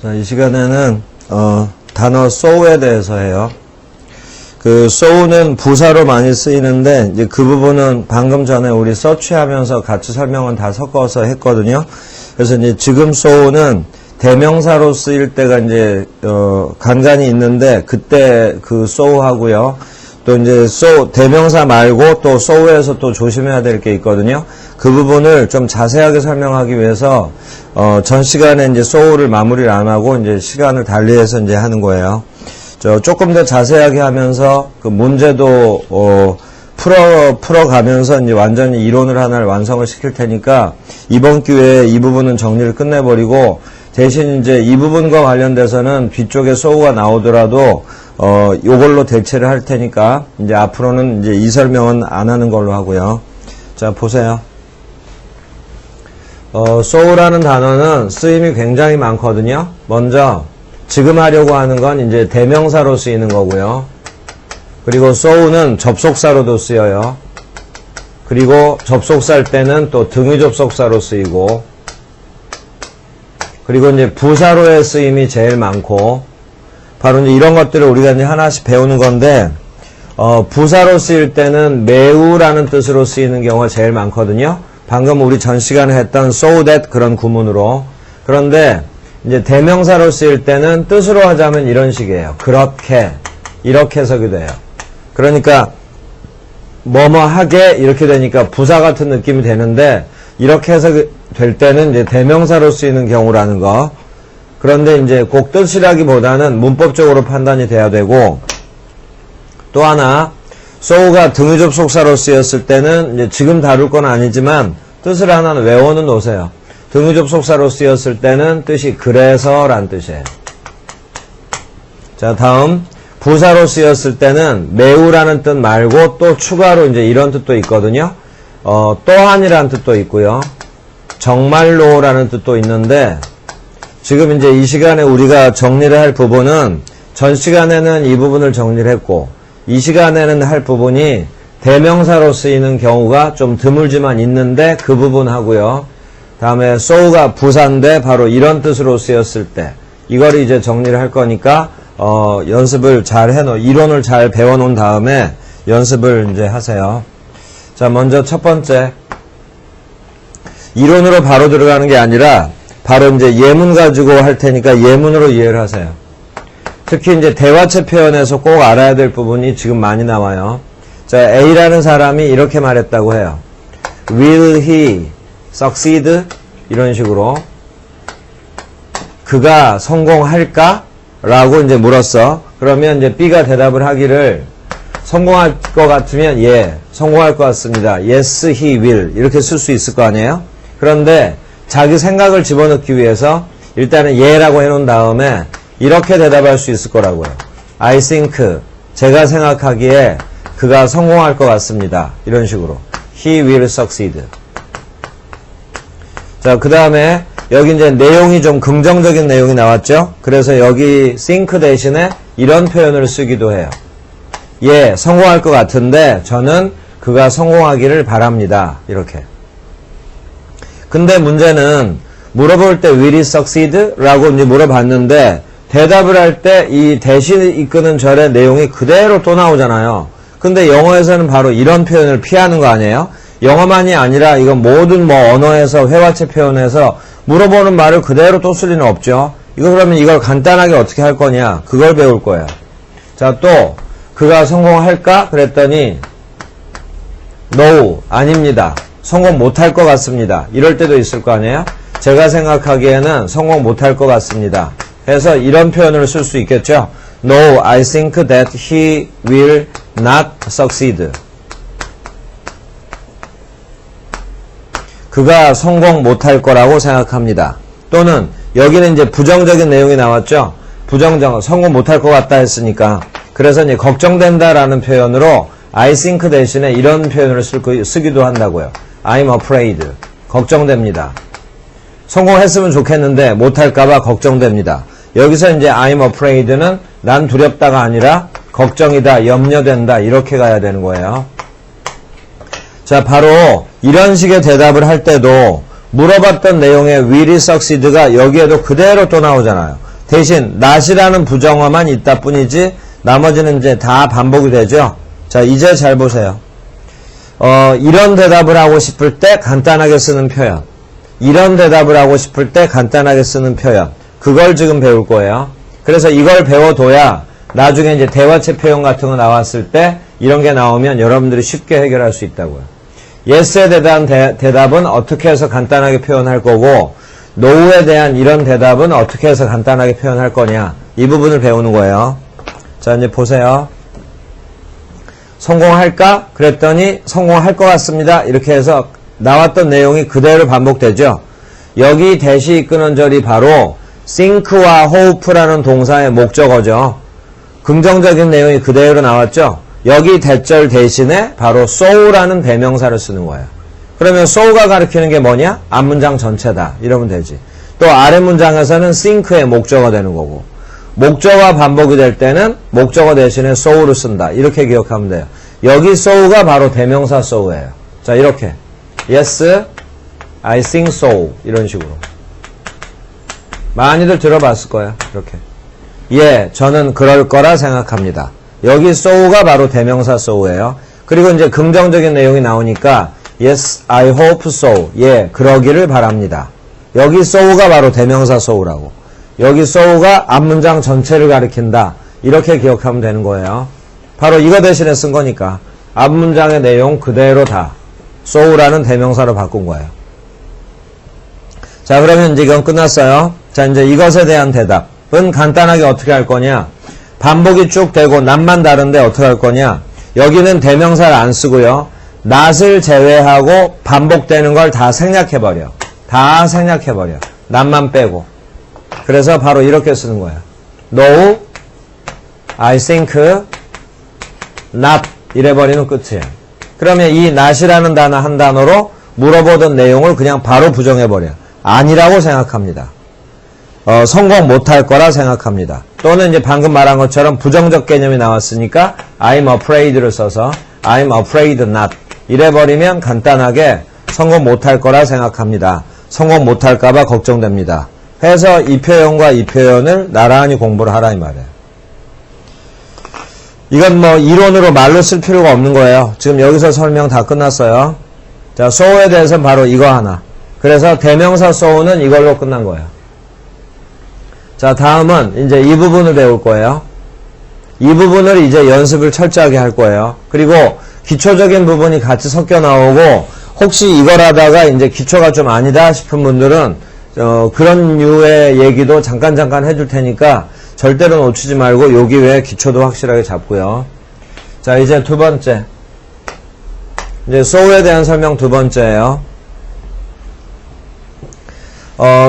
자, 이 시간에는 단어 so에 대해서 해요. 그 so는 부사로 많이 쓰이는데 이제 그 부분은 방금 전에 우리 서치하면서 같이 설명은 다 섞어서 했거든요. 그래서 이제 지금 so는 대명사로 쓰일 때가 이제 간간히 있는데 그때 그 so 하고요. 또 이제 so 대명사 말고 또 so에서 또 조심해야 될 게 있거든요. 그 부분을 좀 자세하게 설명하기 위해서 전 시간에 이제 so를 마무리를 안 하고 이제 시간을 달리해서 이제 하는 거예요. 조금 더 자세하게 하면서 그 문제도 풀어가면서 이제 완전히 이론을 하나를 완성을 시킬 테니까 이번 기회에 이 부분은 정리를 끝내버리고 대신 이제 이 부분과 관련돼서는 뒤쪽에 so가 나오더라도 요걸로 대체를 할 테니까 이제 앞으로는 이제 이 설명은 안 하는 걸로 하고요. 자, 보세요. so라는 단어는 쓰임이 굉장히 많거든요. 먼저 지금 하려고 하는 건 이제 대명사로 쓰이는 거고요. 그리고 so는 접속사로도 쓰여요. 그리고 접속사일 때는 또 등위 접속사로 쓰이고, 그리고 이제 부사로의 쓰임이 제일 많고, 바로 이제 이런 것들을 우리가 이제 하나씩 배우는 건데, 부사로 쓰일 때는 매우라는 뜻으로 쓰이는 경우가 제일 많거든요. 방금 우리 전 시간에 했던 so that 그런 구문으로. 그런데 이제 대명사로 쓰일 때는 뜻으로 하자면 이런 식이에요. 그렇게, 이렇게 해석이 돼요. 그러니까 뭐뭐 하게 이렇게 되니까 부사 같은 느낌이 되는데 이렇게 해석이 될 때는 이제 대명사로 쓰이는 경우라는 거. 그런데 이제 꼭 뜻이라기보다는 문법적으로 판단이 돼야 되고, 또 하나 so가 등위 접속사로 쓰였을 때는 이제 지금 다룰 건 아니지만 뜻을 하나는 외워는 놓으세요. 등위 접속사로 쓰였을 때는 뜻이 그래서 란 뜻이에요. 자, 다음 부사로 쓰였을 때는 매우라는 뜻 말고 또 추가로 이제 이런 뜻도 있거든요. 또한이라는 뜻도 있고요. 정말로라는 뜻도 있는데, 지금 이제 이 시간에 우리가 정리를 할 부분은 전 시간에는 이 부분을 정리를 했고, 이 시간에는 할 부분이 대명사로 쓰이는 경우가 좀 드물지만 있는데 그 부분 하고요. 다음에 so가 부사인데 바로 이런 뜻으로 쓰였을 때 이걸 이제 정리를 할 거니까 연습을 잘 이론을 잘 배워놓은 다음에 연습을 이제 하세요. 자, 먼저 첫 번째, 이론으로 바로 들어가는 게 아니라 바로 이제 예문 가지고 할 테니까 예문으로 이해를 하세요. 특히 이제 대화체 표현에서 꼭 알아야 될 부분이 지금 많이 나와요. 자, A라는 사람이 이렇게 말했다고 해요. Will he succeed? 이런 식으로. 그가 성공할까? 라고 이제 물었어. 그러면 이제 B가 대답을 하기를 성공할 것 같으면 예, 성공할 것 같습니다. Yes, he will. 이렇게 쓸 수 있을 거 아니에요? 그런데 자기 생각을 집어넣기 위해서 일단은 예라고 해놓은 다음에 이렇게 대답할 수 있을 거라고요. I think, 제가 생각하기에 그가 성공할 것 같습니다. 이런 식으로. He will succeed. 자, 그 다음에 여기 이제 내용이 좀 긍정적인 내용이 나왔죠? 그래서 여기 think 대신에 이런 표현을 쓰기도 해요. 예, 성공할 것 같은데 저는 그가 성공하기를 바랍니다. 이렇게. 근데 문제는 물어볼 때 will he succeed? 라고 이제 물어봤는데 대답을 할 때 이 대신 이끄는 절의 내용이 그대로 또 나오잖아요. 근데 영어에서는 바로 이런 표현을 피하는 거 아니에요? 영어만이 아니라 이건 모든 언어에서 회화체 표현에서 물어보는 말을 그대로 또 쓸 리는 없죠. 그러면 이걸 간단하게 어떻게 할 거냐? 그걸 배울 거예요. 자, 또 그가 성공할까? 그랬더니 No, 아닙니다. 성공 못할 것 같습니다. 이럴 때도 있을 거 아니에요? 제가 생각하기에는 성공 못할 것 같습니다. 해서 이런 표현을 쓸 수 있겠죠. No, I think that he will not succeed. 그가 성공 못할 거라고 생각합니다. 또는 여기는 이제 부정적인 내용이 나왔죠. 성공 못할 것 같다 했으니까. 그래서 이제 걱정된다라는 표현으로 I think 대신에 이런 표현을 쓰기도 한다고요. I'm afraid. 걱정됩니다. 성공했으면 좋겠는데 못할까봐 걱정됩니다. 여기서 이제 I'm afraid는 난 두렵다가 아니라 걱정이다, 염려된다 이렇게 가야 되는 거예요. 자, 바로 이런 식의 대답을 할 때도 물어봤던 내용의 will he succeed가 여기에도 그대로 또 나오잖아요. 대신 not이라는 부정어만 있다 뿐이지 나머지는 이제 다 반복이 되죠. 자, 이제 잘 보세요. 이런 대답을 하고 싶을 때 간단하게 쓰는 표현. 이런 대답을 하고 싶을 때 간단하게 쓰는 표현. 그걸 지금 배울 거예요. 그래서 이걸 배워둬야 나중에 이제 대화체 표현 같은 거 나왔을 때 이런 게 나오면 여러분들이 쉽게 해결할 수 있다고요. yes에 대한 대답은 어떻게 해서 간단하게 표현할 거고, no에 대한 이런 대답은 어떻게 해서 간단하게 표현할 거냐. 이 부분을 배우는 거예요. 자, 이제 보세요. 성공할까? 그랬더니 성공할 것 같습니다. 이렇게 해서 나왔던 내용이 그대로 반복되죠. 여기 대시 이끄는 절이 바로 think와 hope라는 동사의 목적어죠. 긍정적인 내용이 그대로 나왔죠. 여기 대절 대신에 바로 so라는 대명사를 쓰는 거예요. 그러면 so가 가리키는 게 뭐냐? 앞문장 전체다. 이러면 되지. 또 아래 문장에서는 think의 목적어 되는 거고, 목적어가 반복이 될 때는 목적어 대신에 so를 쓴다. 이렇게 기억하면 돼요. 여기 so가 바로 대명사 so예요. 자, 이렇게 yes, I think so 이런 식으로 많이들 들어봤을 거예요. 이렇게 예, 저는 그럴 거라 생각합니다. 여기 so가 바로 대명사 so예요. 그리고 이제 긍정적인 내용이 나오니까 yes, I hope so. 예, 그러기를 바랍니다. 여기 so가 바로 대명사 so라고. 여기 so가 앞문장 전체를 가리킨다. 이렇게 기억하면 되는 거예요. 바로 이거 대신에 쓴 거니까 앞문장의 내용 그대로 다 so라는 대명사로 바꾼 거예요. 자, 그러면 이제 이건 끝났어요. 자, 이제 이것에 대한 대답은 간단하게 어떻게 할 거냐. 반복이 쭉 되고 not만 다른데 어떻게 할 거냐. 여기는 대명사를 안 쓰고요. not을 제외하고 반복되는 걸 다 생략해버려. 다 생략해버려. not만 빼고. 그래서 바로 이렇게 쓰는 거예요. No, I think not. 이래버리면 끝이에요. 그러면 이 not이라는 단어 한 단어로 물어보던 내용을 그냥 바로 부정해버려. 아니라고 생각합니다. 성공 못할 거라 생각합니다. 또는 이제 방금 말한 것처럼 부정적 개념이 나왔으니까 I'm afraid를 써서 I'm afraid not. 이래버리면 간단하게 성공 못할 거라 생각합니다. 성공 못할까봐 걱정됩니다. 해서 이 표현과 이 표현을 나란히 공부를 하라 이 말이에요. 이건 뭐 이론으로 말로 쓸 필요가 없는 거예요. 지금 여기서 설명 다 끝났어요. 자, so에 대해서는 바로 이거 하나. 그래서 대명사 so는 이걸로 끝난 거예요. 자, 다음은 이제 이 부분을 배울 거예요. 이 부분을 이제 연습을 철저하게 할 거예요. 그리고 기초적인 부분이 같이 섞여 나오고, 혹시 이걸 하다가 이제 기초가 좀 아니다 싶은 분들은 그런 류의 얘기도 잠깐 해줄 테니까 절대로 놓치지 말고 여기 외에 기초도 확실하게 잡고요. 자, 이제 두 번째. 이제 so에 대한 설명 두 번째예요.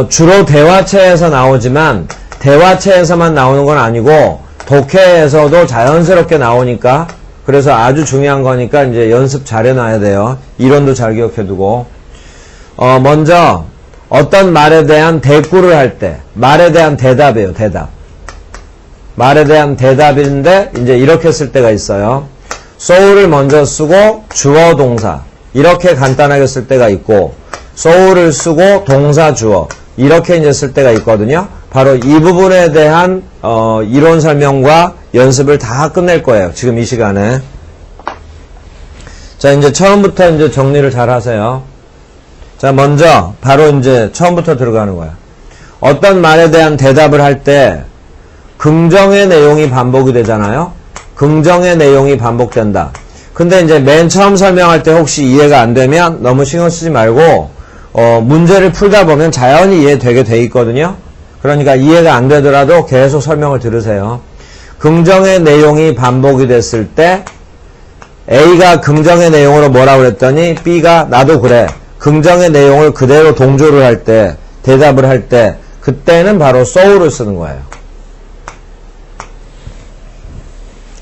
주로 대화체에서 나오지만 대화체에서만 나오는 건 아니고 독해에서도 자연스럽게 나오니까, 그래서 아주 중요한 거니까 이제 연습 잘 해놔야 돼요. 이론도 잘 기억해두고. 먼저 어떤 말에 대한 대꾸를 할 때 말에 대한 대답이에요. 대답. 말에 대한 대답인데 이제 이렇게 쓸 때가 있어요. so를 먼저 쓰고 주어 동사 이렇게 간단하게 쓸 때가 있고, so를 쓰고 동사 주어 이렇게 이제 쓸 때가 있거든요. 바로 이 부분에 대한 이론 설명과 연습을 다 끝낼 거예요. 지금 이 시간에. 자, 이제 처음부터 이제 정리를 잘 하세요. 자, 먼저 바로 이제 처음부터 들어가는 거야. 어떤 말에 대한 대답을 할 때 긍정의 내용이 반복이 되잖아요. 긍정의 내용이 반복된다. 근데 이제 맨 처음 설명할 때 혹시 이해가 안 되면 너무 신경 쓰지 말고 문제를 풀다 보면 자연히 이해되게 돼 있거든요. 그러니까 이해가 안 되더라도 계속 설명을 들으세요. 긍정의 내용이 반복이 됐을 때 A가 긍정의 내용으로 뭐라고 그랬더니 B가 나도 그래. 긍정의 내용을 그대로 동조를 할 때, 대답을 할 때, 그때는 바로 so를 쓰는 거예요.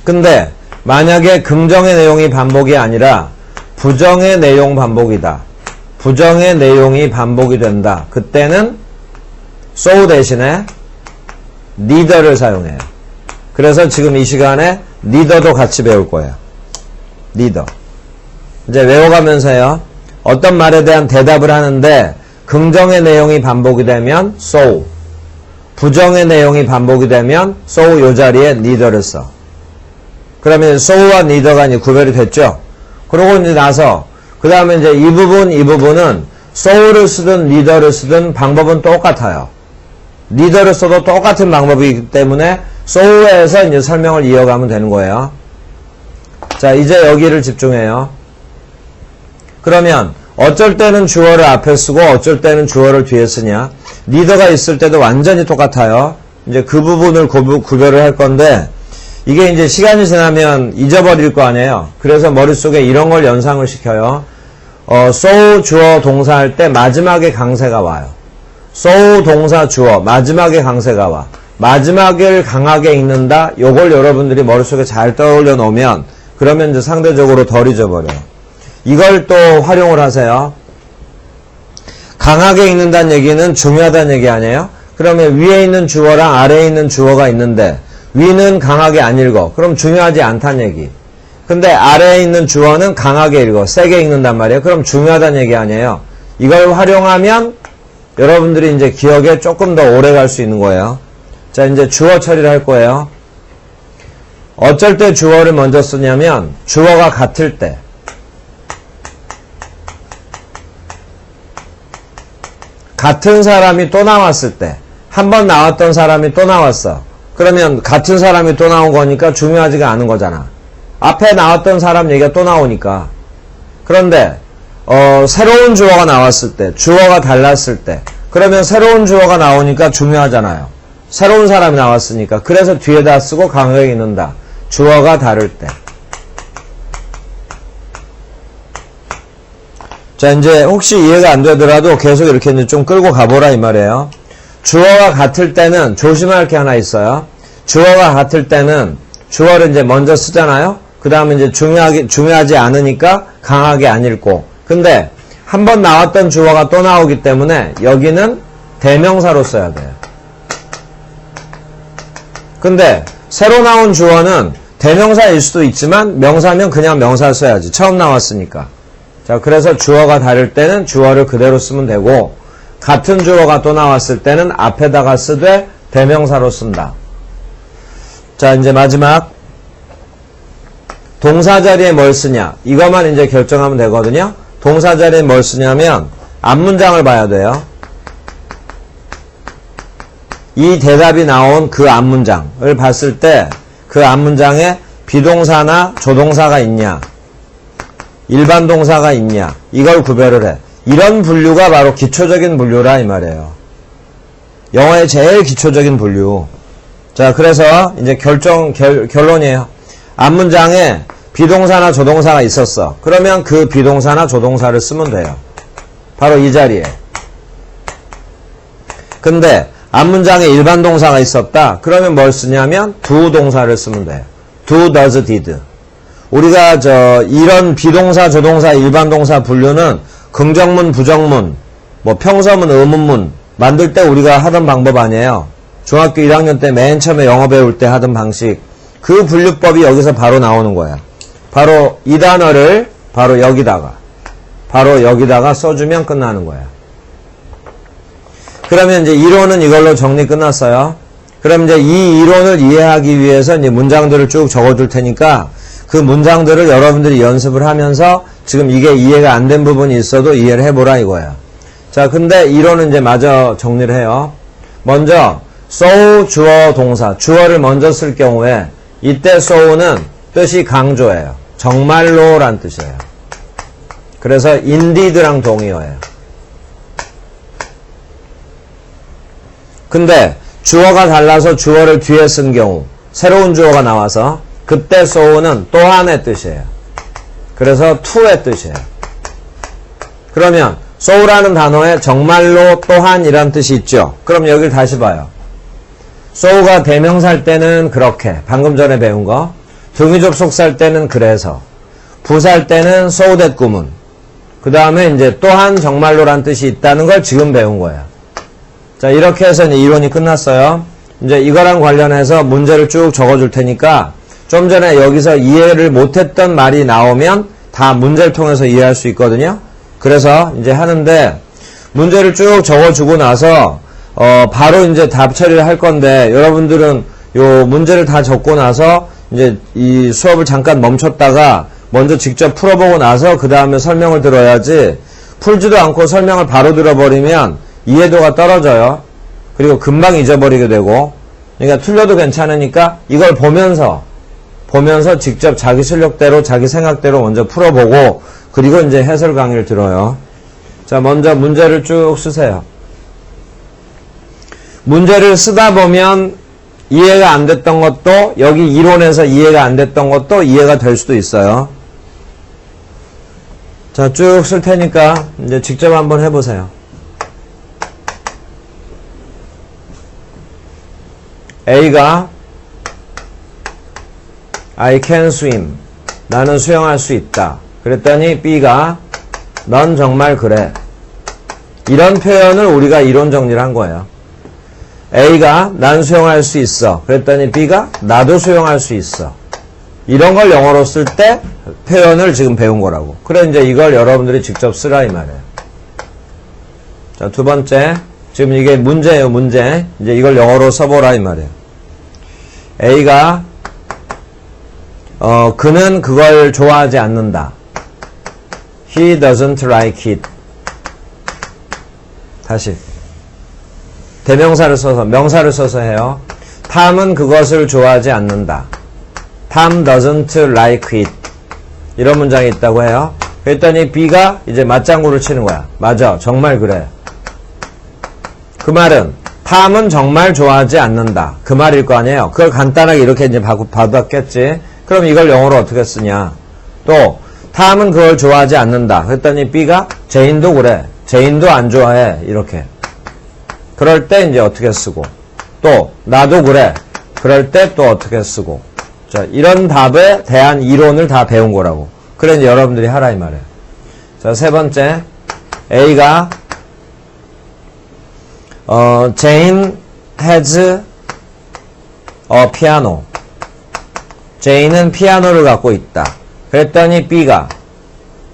근데 만약에 긍정의 내용이 반복이 아니라 부정의 내용 반복이다. 부정의 내용이 반복이 된다. 그때는 so 대신에 neither를 사용해요. 그래서 지금 이 시간에 neither도 같이 배울 거예요. neither. 이제 외워가면서요. 어떤 말에 대한 대답을 하는데 긍정의 내용이 반복이 되면 so, 부정의 내용이 반복이 되면 so 요 자리에 neither를 써. 그러면 so와 neither가 이제 구별이 됐죠. 그러고 이제 나서 그 다음에 이제 이 부분은 so를 쓰든 neither를 쓰든 방법은 똑같아요. neither를 써도 똑같은 방법이기 때문에 so에서 이제 설명을 이어가면 되는 거예요. 자, 이제 여기를 집중해요. 그러면 어쩔 때는 주어를 앞에 쓰고 어쩔 때는 주어를 뒤에 쓰냐. neither가 있을 때도 완전히 똑같아요. 이제 그 부분을 구별을 할 건데 이게 이제 시간이 지나면 잊어버릴 거 아니에요. 그래서 머릿속에 이런 걸 연상을 시켜요. so 주어 동사 할 때 마지막에 강세가 와요. so 동사 주어 마지막에 강세가 와. 마지막을 강하게 읽는다. 요걸 여러분들이 머릿속에 잘 떠올려 놓으면 그러면 이제 상대적으로 덜 잊어버려요. 이걸 또 활용을 하세요. 강하게 읽는다는 얘기는 중요하다는 얘기 아니에요? 그러면 위에 있는 주어랑 아래에 있는 주어가 있는데 위는 강하게 안 읽어. 그럼 중요하지 않다는 얘기. 근데 아래에 있는 주어는 강하게 읽어. 세게 읽는단 말이에요. 그럼 중요하다는 얘기 아니에요. 이걸 활용하면 여러분들이 이제 기억에 조금 더 오래 갈 수 있는 거예요. 자, 이제 주어 처리를 할 거예요. 어쩔 때 주어를 먼저 쓰냐면 주어가 같을 때. 같은 사람이 또 나왔을 때. 한 번 나왔던 사람이 또 나왔어. 그러면 같은 사람이 또 나온 거니까 중요하지가 않은 거잖아. 앞에 나왔던 사람 얘기가 또 나오니까. 그런데 새로운 주어가 나왔을 때, 주어가 달랐을 때, 그러면 새로운 주어가 나오니까 중요하잖아요. 새로운 사람이 나왔으니까. 그래서 뒤에다 쓰고 강하게 읽는다. 주어가 다를 때. 자, 이제 혹시 이해가 안 되더라도 계속 이렇게 이제 좀 끌고 가보라 이 말이에요. 주어가 같을 때는 조심할 게 하나 있어요. 주어가 같을 때는 주어를 이제 먼저 쓰잖아요. 그 다음에 이제 중요하지 않으니까 강하게 안 읽고. 근데 한 번 나왔던 주어가 또 나오기 때문에 여기는 대명사로 써야 돼요. 근데 새로 나온 주어는 대명사일 수도 있지만 명사면 그냥 명사를 써야지. 처음 나왔으니까. 자, 그래서 주어가 다를 때는 주어를 그대로 쓰면 되고 같은 주어가 또 나왔을 때는 앞에다가 쓰되 대명사로 쓴다. 자, 이제 마지막 동사 자리에 뭘 쓰냐. 이것만 이제 결정하면 되거든요. 동사 자리에 뭘 쓰냐면 앞문장을 봐야 돼요. 이 대답이 나온 그 앞문장을 봤을 때 그 앞문장에 비동사나 조동사가 있냐, 일반 동사가 있냐, 이걸 구별을 해. 이런 분류가 바로 기초적인 분류라 이 말이에요. 영어의 제일 기초적인 분류. 자, 그래서 이제 결론이에요. 앞문장에 비동사나 조동사가 있었어. 그러면 그 비동사나 조동사를 쓰면 돼요. 바로 이 자리에. 근데 앞문장에 일반 동사가 있었다. 그러면 뭘 쓰냐면 do 동사를 쓰면 돼요. do, does, did. 우리가 이런 비동사, 조동사, 일반 동사 분류는 긍정문, 부정문, 뭐 평서문, 의문문 만들 때 우리가 하던 방법 아니에요. 중학교 1학년 때 맨 처음에 영어 배울 때 하던 방식. 그 분류법이 여기서 바로 나오는 거야. 바로 이 단어를 바로 여기다가 써주면 끝나는 거야. 그러면 이제 이론은 이걸로 정리 끝났어요. 그럼 이제 이 이론을 이해하기 위해서 이제 문장들을 쭉 적어줄 테니까 그 문장들을 여러분들이 연습을 하면서 지금 이게 이해가 안 된 부분이 있어도 이해를 해보라 이거야. 자, 근데 이론은 이제 마저 정리를 해요. 먼저 so 주어 동사, 주어를 먼저 쓸 경우에 이때 so는 뜻이 강조예요. 정말로 란 뜻이에요. 그래서 indeed랑 동의어예요. 근데 주어가 달라서 주어를 뒤에 쓴 경우, 새로운 주어가 나와서 그때 so는 또한의 뜻이에요. 그래서 to의 뜻이에요. 그러면 so라는 단어에 정말로 또한이란 뜻이 있죠. 그럼 여기를 다시 봐요. so가 대명사일 때는 그렇게, 방금 전에 배운 거. 등위접속사일 때는 그래서. 부사일 때는 so that 구문. 그 다음에 이제 또한 정말로란 뜻이 있다는 걸 지금 배운 거예요. 자, 이렇게 해서 이제 이론이 끝났어요. 이제 이거랑 관련해서 문제를 쭉 적어줄 테니까 좀 전에 여기서 이해를 못했던 말이 나오면 다 문제를 통해서 이해할 수 있거든요. 그래서 이제 하는데 문제를 쭉 적어주고 나서 바로 이제 답 처리를 할 건데, 여러분들은 요 문제를 다 적고 나서, 이제 이 수업을 잠깐 멈췄다가, 먼저 직접 풀어보고 나서, 그 다음에 설명을 들어야지, 풀지도 않고 설명을 바로 들어버리면, 이해도가 떨어져요. 그리고 금방 잊어버리게 되고, 그러니까 틀려도 괜찮으니까, 이걸 보면서 직접 자기 실력대로, 자기 생각대로 먼저 풀어보고, 그리고 이제 해설 강의를 들어요. 자, 먼저 문제를 쭉 쓰세요. 문제를 쓰다 보면 이해가 안 됐던 것도 여기 이론에서 이해가 안 됐던 것도 이해가 될 수도 있어요. 자, 쭉 쓸 테니까 이제 직접 한번 해보세요. A가 I can swim. 나는 수영할 수 있다. 그랬더니 B가 넌 정말 그래. 이런 표현을 우리가 이론 정리를 한 거예요. A가 난 수영할 수 있어. 그랬더니 B가 나도 수영할 수 있어. 이런 걸 영어로 쓸 때 표현을 지금 배운 거라고. 그래 이제 이걸 여러분들이 직접 쓰라 이 말이에요. 자, 두 번째. 지금 이게 문제예요, 문제. 이제 이걸 영어로 써보라 이 말이에요. A가 그는 그걸 좋아하지 않는다. He doesn't like it. 다시. 대명사를 써서, 명사를 써서 해요. 탐은 그것을 좋아하지 않는다. Tom doesn't like it. 이런 문장이 있다고 해요. 그랬더니 B가 이제 맞장구를 치는 거야. 맞아. 정말 그래. 그 말은 탐은 정말 좋아하지 않는다. 그 말일 거 아니에요. 그걸 간단하게 이렇게 이제 받았겠지. 그럼 이걸 영어로 어떻게 쓰냐. 또 탐은 그걸 좋아하지 않는다. 그랬더니 B가 제인도 그래. 제인도 안 좋아해. 이렇게. 그럴 때 이제 어떻게 쓰고. 또 나도 그래. 그럴 때 또 어떻게 쓰고. 자, 이런 답에 대한 이론을 다 배운 거라고. 그래 이제 여러분들이 하라 이 말이에요. 자, 세 번째. A가 Jane has a piano. 제인은 피아노를 갖고 있다. 그랬더니 B가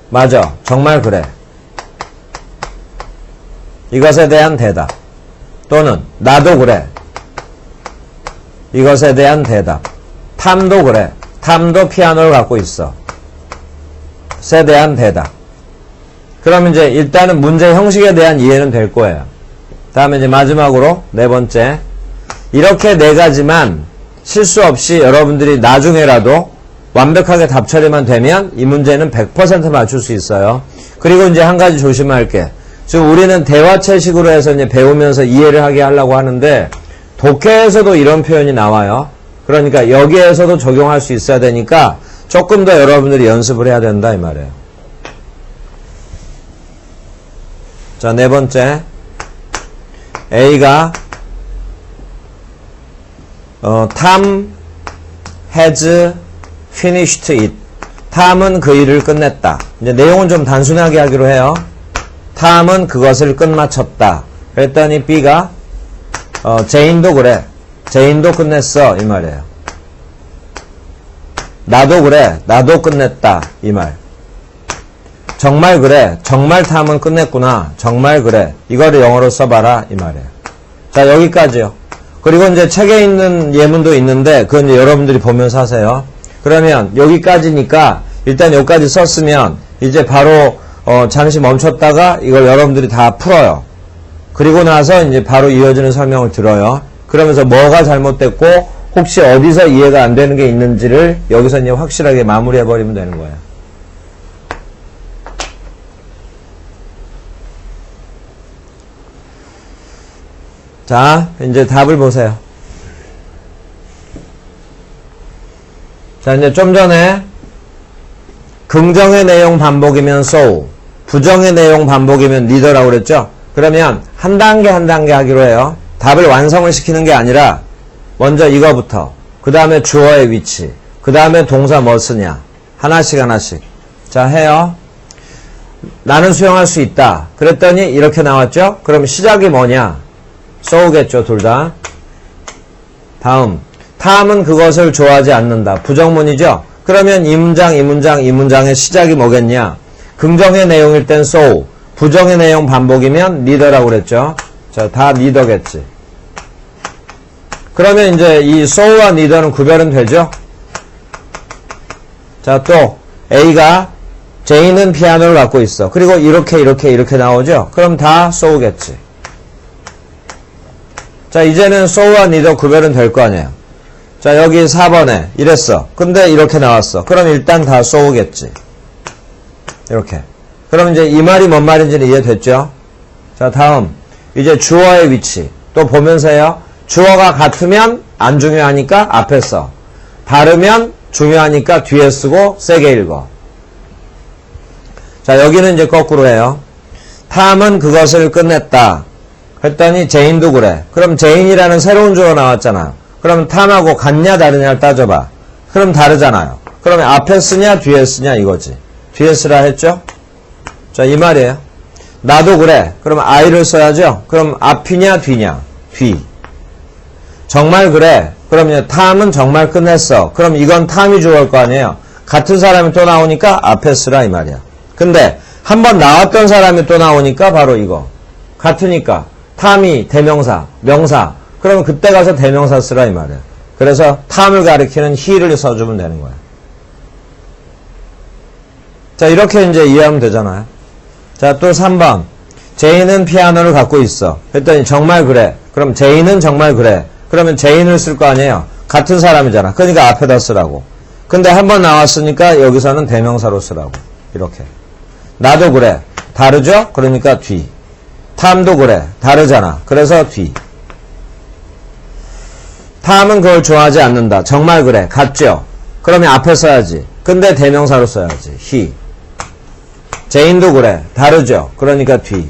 맞아. 정말 그래. 이것에 대한 대답. 또는 나도 그래. 이것에 대한 대답. 탐도 그래. 탐도 피아노를 갖고 있어. 에 대한 대답. 그럼 이제 일단은 문제 형식에 대한 이해는 될 거예요. 다음에 이제 마지막으로 네 번째. 이렇게 네 가지만 실수 없이 여러분들이 나중에라도 완벽하게 답 처리만 되면 이 문제는 100% 맞출 수 있어요. 그리고 이제 한 가지 조심할 게, 지금 우리는 대화체식으로 해서 이제 배우면서 이해를 하게 하려고 하는데 독해에서도 이런 표현이 나와요. 그러니까 여기에서도 적용할 수 있어야 되니까 조금 더 여러분들이 연습을 해야 된다 이 말이에요. 자, 네 번째. A가 Tom has finished it. 탐은 그 일을 끝냈다. 이제 내용은 좀 단순하게 하기로 해요. 탐은 그것을 끝마쳤다. 그랬더니 B가 제인도 그래. 제인도 끝냈어. 이 말이에요. 나도 그래. 나도 끝냈다. 이 말. 정말 그래. 정말 탐은 끝냈구나. 정말 그래. 이거를 영어로 써봐라. 이 말이에요. 자, 여기까지요. 그리고 이제 책에 있는 예문도 있는데 그건 이제 여러분들이 보면서 하세요. 그러면 여기까지니까 일단 여기까지 썼으면 이제 바로 잠시 멈췄다가 이걸 여러분들이 다 풀어요. 그리고 나서 이제 바로 이어지는 설명을 들어요. 그러면서 뭐가 잘못됐고 혹시 어디서 이해가 안 되는 게 있는지를 여기서 이제 확실하게 마무리해버리면 되는 거예요. 자, 이제 답을 보세요. 자, 이제 좀 전에 긍정의 내용 반복이면 so, 부정의 내용 반복이면 neither라고 그랬죠? 그러면 한 단계 한 단계 하기로 해요. 답을 완성을 시키는 게 아니라 먼저 이거부터, 그 다음에 주어의 위치, 그 다음에 동사 뭐 쓰냐, 하나씩 하나씩. 자, 해요. 나는 수영할 수 있다. 그랬더니 이렇게 나왔죠? 그럼 시작이 뭐냐? so겠죠, 둘 다. 다음, 탐은 그것을 좋아하지 않는다. 부정문이죠? 그러면 이 문장, 이 문장, 이 문장의 시작이 뭐겠냐? 긍정의 내용일 땐 so, 부정의 내용 반복이면 neither라고 그랬죠? 자, 다 neither겠지. 그러면 이제 이 so와 neither는 구별은 되죠? 자, 또 A가 J는 피아노를 갖고 있어. 그리고 이렇게 나오죠? 그럼 다 so겠지. 자, 이제는 so와 neither 구별은 될 거 아니에요. 자, 여기 4번에 이랬어. 근데 이렇게 나왔어. 그럼 일단 다 so겠지. 이렇게. 그럼 이제 이 말이 뭔 말인지는 이해됐죠? 자, 다음. 이제 주어의 위치. 또 보면서 해요. 주어가 같으면 안 중요하니까 앞에 써. 다르면 중요하니까 뒤에 쓰고 세게 읽어. 자, 여기는 이제 거꾸로 해요. 탐은 그것을 끝냈다. 했더니 제인도 그래. 그럼 제인이라는 새로운 주어 나왔잖아. 그럼 탐하고 같냐 다르냐를 따져봐. 그럼 다르잖아요. 그러면 앞에 쓰냐 뒤에 쓰냐 이거지. 뒤에 쓰라 했죠? 자, 이 말이에요. 나도 그래. 그럼 I를 써야죠. 그럼 앞이냐 뒤냐? 뒤. 정말 그래. 그럼 탐은 정말 끝냈어. 그럼 이건 탐이 주어일 거 아니에요. 같은 사람이 또 나오니까 앞에 쓰라 이 말이야. 근데 한번 나왔던 사람이 또 나오니까 바로 이거. 같으니까 탐이 대명사, 명사. 그러면 그때 가서 대명사 쓰라 이 말이야. 그래서 탐을 가리키는 he를 써주면 되는 거야. 자, 이렇게 이제 이해하면 되잖아요. 자, 또 3번. 제인은 피아노를 갖고 있어. 했더니 정말 그래. 그럼 제인은 정말 그래. 그러면 제인을 쓸 거 아니에요. 같은 사람이잖아. 그러니까 앞에다 쓰라고. 근데 한번 나왔으니까 여기서는 대명사로 쓰라고. 이렇게. 나도 그래. 다르죠? 그러니까 뒤. 탐도 그래. 다르잖아. 그래서 뒤. 탐은 그걸 좋아하지 않는다. 정말 그래. 같죠? 그러면 앞에 써야지. 근데 대명사로 써야지. he. 제인도 그래. 다르죠? 그러니까 뒤.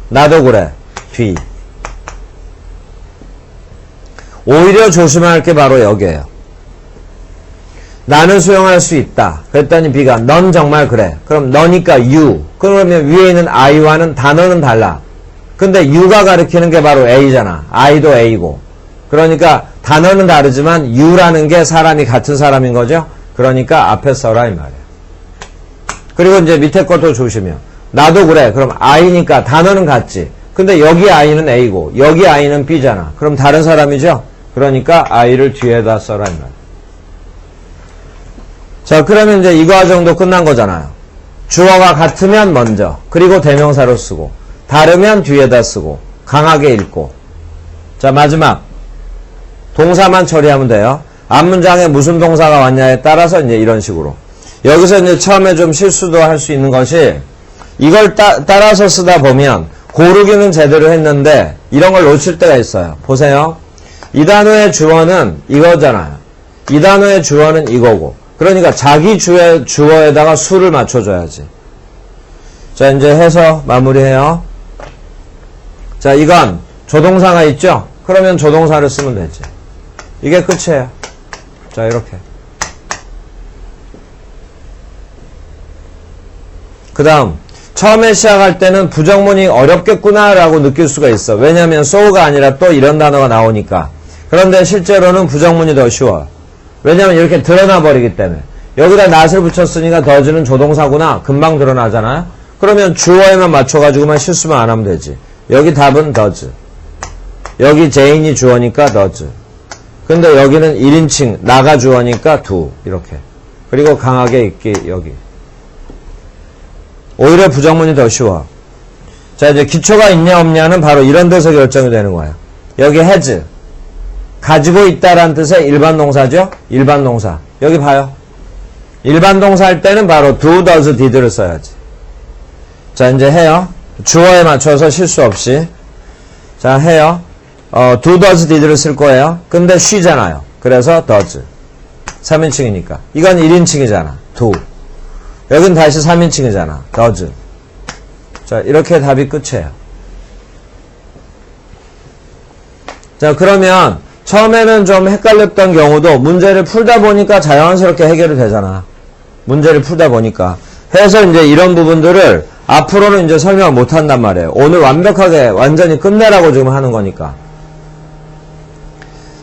나도 그래. 뒤. 오히려 조심할 게 바로 여기에요. 나는 수용할 수 있다. 그랬더니 B가 넌 정말 그래. 그럼 너니까 you. 그러면 위에 있는 I와는 단어는 달라. 근데 you가 가리키는 게 바로 A잖아. I도 A고. 그러니까 단어는 다르지만 you라는 게 사람이 같은 사람인 거죠. 그러니까 앞에 써라 이 말이야. 그리고 이제 밑에 것도 조심해요. 나도 그래. 그럼 I니까 단어는 같지. 근데 여기 I는 A고 여기 I는 B잖아. 그럼 다른 사람이죠. 그러니까 I를 뒤에다 써라 이 말이야. 자, 그러면 이제 이 과정도 끝난 거잖아요. 주어가 같으면 먼저, 그리고 대명사로 쓰고, 다르면 뒤에다 쓰고, 강하게 읽고. 자, 마지막. 동사만 처리하면 돼요. 앞문장에 무슨 동사가 왔냐에 따라서 이제 이런 식으로. 여기서 이제 처음에 좀 실수도 할 수 있는 것이, 이걸 따라서 쓰다 보면, 고르기는 제대로 했는데, 이런 걸 놓칠 때가 있어요. 보세요. 이 단어의 주어는 이거잖아요. 이 단어의 주어는 이거고. 그러니까 자기 주어에다가 수를 맞춰줘야지. 자, 이제 해서 마무리해요. 자, 이건 조동사가 있죠? 그러면 조동사를 쓰면 되지. 이게 끝이에요. 자, 이렇게. 그 다음, 처음에 시작할 때는 부정문이 어렵겠구나 라고 느낄 수가 있어. 왜냐면 so가 아니라 또 이런 단어가 나오니까. 그런데 실제로는 부정문이 더 쉬워요. 왜냐면 이렇게 드러나 버리기 때문에. 여기다 not을 붙였으니까 does는 조동사구나. 금방 드러나잖아요. 그러면 주어에만 맞춰가지고만 실수만 안 하면 되지. 여기 답은 does. 여기 제인이 주어니까 does. 근데 여기는 1인칭 나가 주어니까 do. 이렇게. 그리고 강하게 읽기 여기. 오히려 부정문이 더 쉬워. 자, 이제 기초가 있냐 없냐는 바로 이런 데서 결정이 되는 거예요. 여기 has. 가지고 있다라는 뜻의 일반 동사죠? 일반 동사. 여기 봐요. 일반 동사 할 때는 바로 do, does, did를 써야지. 자, 이제 해요. 주어에 맞춰서 실수 없이. 자, 해요. do, does, did를 쓸 거예요. 근데 she잖아요. 그래서 does. 3인칭이니까. 이건 1인칭이잖아. do. 여긴 다시 3인칭이잖아. does. 자, 이렇게 답이 끝이에요. 자, 그러면 처음에는 좀 헷갈렸던 경우도 문제를 풀다 보니까 자연스럽게 해결이 되잖아. 문제를 풀다 보니까. 해서 이제 이런 부분들을 앞으로는 이제 설명을 못 한단 말이에요. 오늘 완벽하게 완전히 끝내라고 지금 하는 거니까.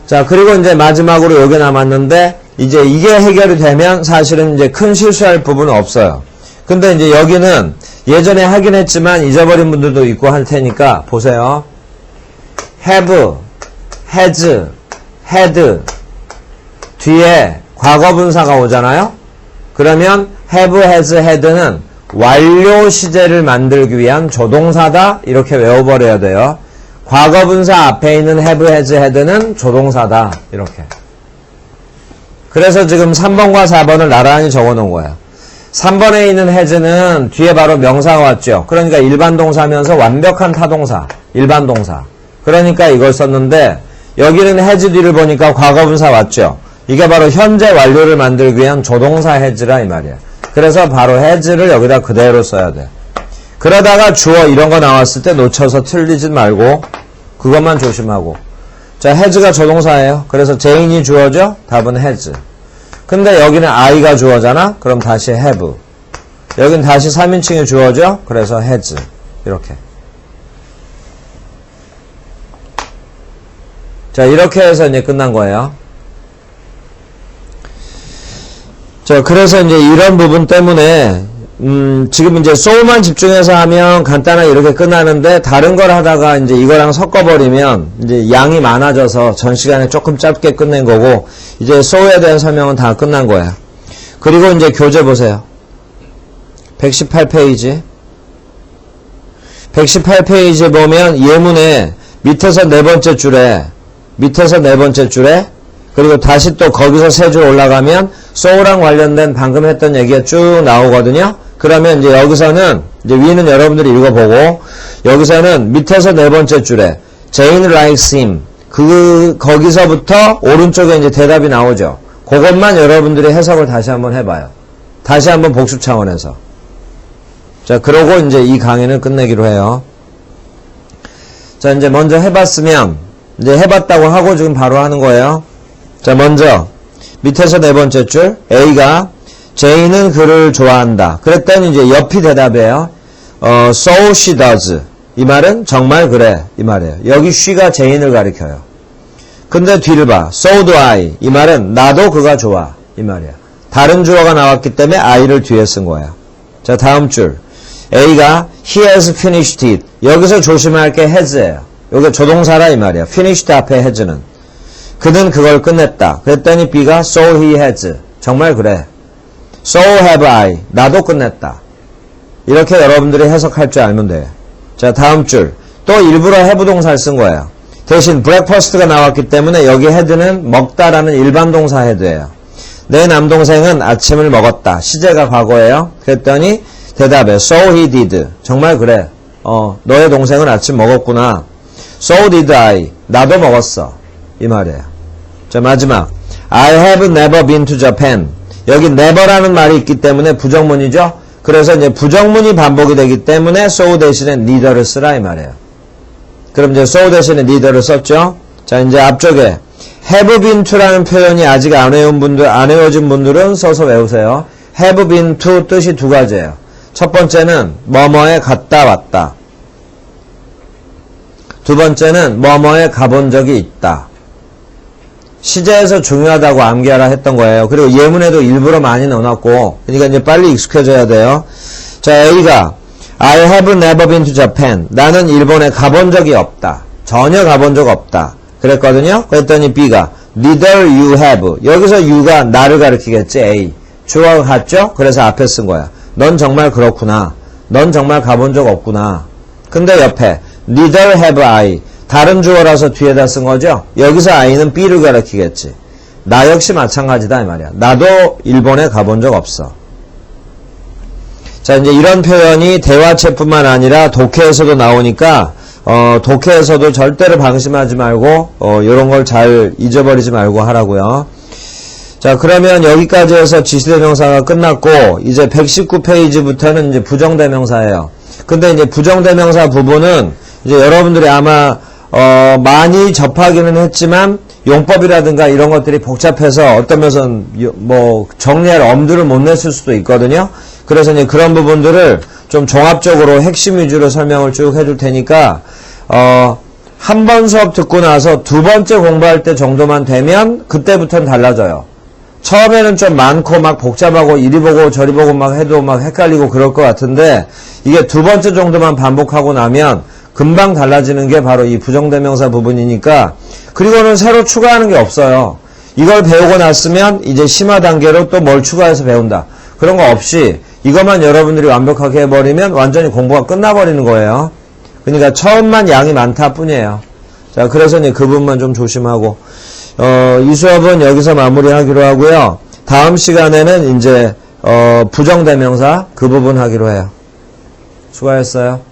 자, 그리고 이제 마지막으로 여기 남았는데 이제 이게 해결이 되면 사실은 이제 큰 실수할 부분은 없어요. 근데 이제 여기는 예전에 하긴 했지만 잊어버린 분들도 있고 할 테니까 보세요. have, has, had 뒤에 과거분사가 오잖아요. 그러면 have, has, had는 완료 시제를 만들기 위한 조동사다 이렇게 외워버려야 돼요. 과거분사 앞에 있는 have, has, had는 조동사다 이렇게. 그래서 지금 3번과 4번을 나란히 적어놓은 거예요. 3번에 있는 has는 뒤에 바로 명사가 왔죠. 그러니까 일반 동사면서 완벽한 타동사, 일반 동사. 그러니까 이걸 썼는데 여기는 has 뒤를 보니까 과거분사 왔죠. 이게 바로 현재 완료를 만들기 위한 조동사 has라 이 말이에요. 그래서 바로 has를 여기다 그대로 써야 돼. 그러다가 주어 이런 거 나왔을 때 놓쳐서 틀리지 말고 그것만 조심하고. 자, has가 조동사예요. 그래서 제인이 주어죠? 답은 has. 근데 여기는 I가 주어잖아? 그럼 다시 have. 여긴 다시 3인칭이 주어죠? 그래서 has. 이렇게. 자, 이렇게 해서 이제 끝난 거예요. 자, 그래서 이제 이런 부분 때문에, 지금 이제 so만 집중해서 하면 간단하게 이렇게 끝나는데, 다른 걸 하다가 이제 이거랑 섞어버리면, 이제 양이 많아져서 전 시간에 조금 짧게 끝낸 거고, 이제 so에 대한 설명은 다 끝난 거예요. 그리고 이제 교재 보세요. 118페이지. 118페이지에 보면 예문에 밑에서 네 번째 줄에, 그리고 다시 또 거기서 세 줄 올라가면 so랑 관련된 방금 했던 얘기가 쭉 나오거든요. 그러면 이제 여기서는 이제 위는 여러분들이 읽어보고 여기서는 밑에서 네 번째 줄에 Jane likes him 거기서부터 오른쪽에 이제 대답이 나오죠. 그것만 여러분들이 해석을 다시 한번 해봐요. 다시 한번 복습 차원에서. 자, 그러고 이제 이 강의는 끝내기로 해요. 자, 이제 먼저 해봤으면 이제 해봤다고 하고 지금 바로 하는 거예요. 자, 먼저 밑에서 네 번째 줄 A가 Jane은 그를 좋아한다. 그랬더니 이제 옆이 대답이에요. So she does. 이 말은 정말 그래. 이 말이에요. 여기 she가 Jane을 가리켜요. 근데 뒤를 봐. So do I. 이 말은 나도 그가 좋아. 이 말이야. 다른 주어가 나왔기 때문에 I를 뒤에 쓴 거야. 자, 다음 줄 A가 he has finished it. 여기서 조심할 게 has예요. 여기 조동사라 이 말이야. finished 앞에 has는. 그는 그걸 끝냈다. 그랬더니 B가 so he has. 정말 그래. So have I. 나도 끝냈다. 이렇게 여러분들이 해석할 줄 알면 돼요. 자, 다음 줄. 또 일부러 have 동사를 쓴 거예요. 대신 breakfast가 나왔기 때문에 여기 had는 먹다라는 일반 동사 had예요. 내 남동생은 아침을 먹었다. 시제가 과거예요. 그랬더니 대답에 so he did. 정말 그래. 너의 동생은 아침 먹었구나. So did I. 나도 먹었어. 이 말이에요. 자, 마지막. I have never been to Japan. 여기 never라는 말이 있기 때문에 부정문이죠. 그래서 이제 부정문이 반복이 되기 때문에 so 대신에 neither를 쓰라 이 말이에요. 그럼 이제 so 대신에 neither를 썼죠. 자, 이제 앞쪽에 have been to라는 표현이 아직 안 외워진 분들은 써서 외우세요. have been to 뜻이 두 가지예요. 첫 번째는 뭐뭐에 갔다 왔다. 두 번째는 뭐뭐에 가본 적이 있다. 시제에서 중요하다고 암기하라 했던 거예요. 그리고 예문에도 일부러 많이 넣어놨고, 그러니까 이제 빨리 익숙해져야 돼요. 자, A가 I have never been to Japan. 나는 일본에 가본 적이 없다. 전혀 가본 적 없다. 그랬거든요. 그랬더니 B가 neither you have. 여기서 you가 나를 가리키겠지. A. 주어가 같죠? 그래서 앞에 쓴 거야. 넌 정말 그렇구나. 넌 정말 가본 적 없구나. 근데 옆에 neither have I. 다른 주어라서 뒤에다 쓴 거죠? 여기서 I는 B를 가리키겠지. 나 역시 마찬가지다 이 말이야. 나도 일본에 가본 적 없어. 자, 이제 이런 표현이 대화체뿐만 아니라 독해에서도 나오니까 독해에서도 절대로 방심하지 말고 이런 걸 잘 잊어버리지 말고 하라고요. 자, 그러면 여기까지 해서 지시대명사가 끝났고 이제 119페이지부터는 이제 부정대명사예요. 근데 이제 부정대명사 부분은 이제 여러분들이 아마 많이 접하기는 했지만 용법이라든가 이런 것들이 복잡해서 어떤 면은 뭐 정리할 엄두를 못 냈을 수도 있거든요. 그래서 이제 그런 부분들을 좀 종합적으로 핵심 위주로 설명을 쭉 해줄 테니까 한 번 수업 듣고 나서 두 번째 공부할 때 정도만 되면 그때부터는 달라져요. 처음에는 좀 많고 막 복잡하고 이리 보고 저리 보고 막 해도 막 헷갈리고 그럴 것 같은데 이게 두 번째 정도만 반복하고 나면 금방 달라지는 게 바로 이 부정대명사 부분이니까, 그리고는 새로 추가하는 게 없어요. 이걸 배우고 났으면 이제 심화 단계로 또 뭘 추가해서 배운다. 그런 거 없이 이것만 여러분들이 완벽하게 해버리면 완전히 공부가 끝나버리는 거예요. 그러니까 처음만 양이 많다 뿐이에요. 자, 그래서 이제 그 부분만 좀 조심하고, 이 수업은 여기서 마무리하기로 하고요. 다음 시간에는 이제, 부정대명사 그 부분 하기로 해요. 수고하셨어요.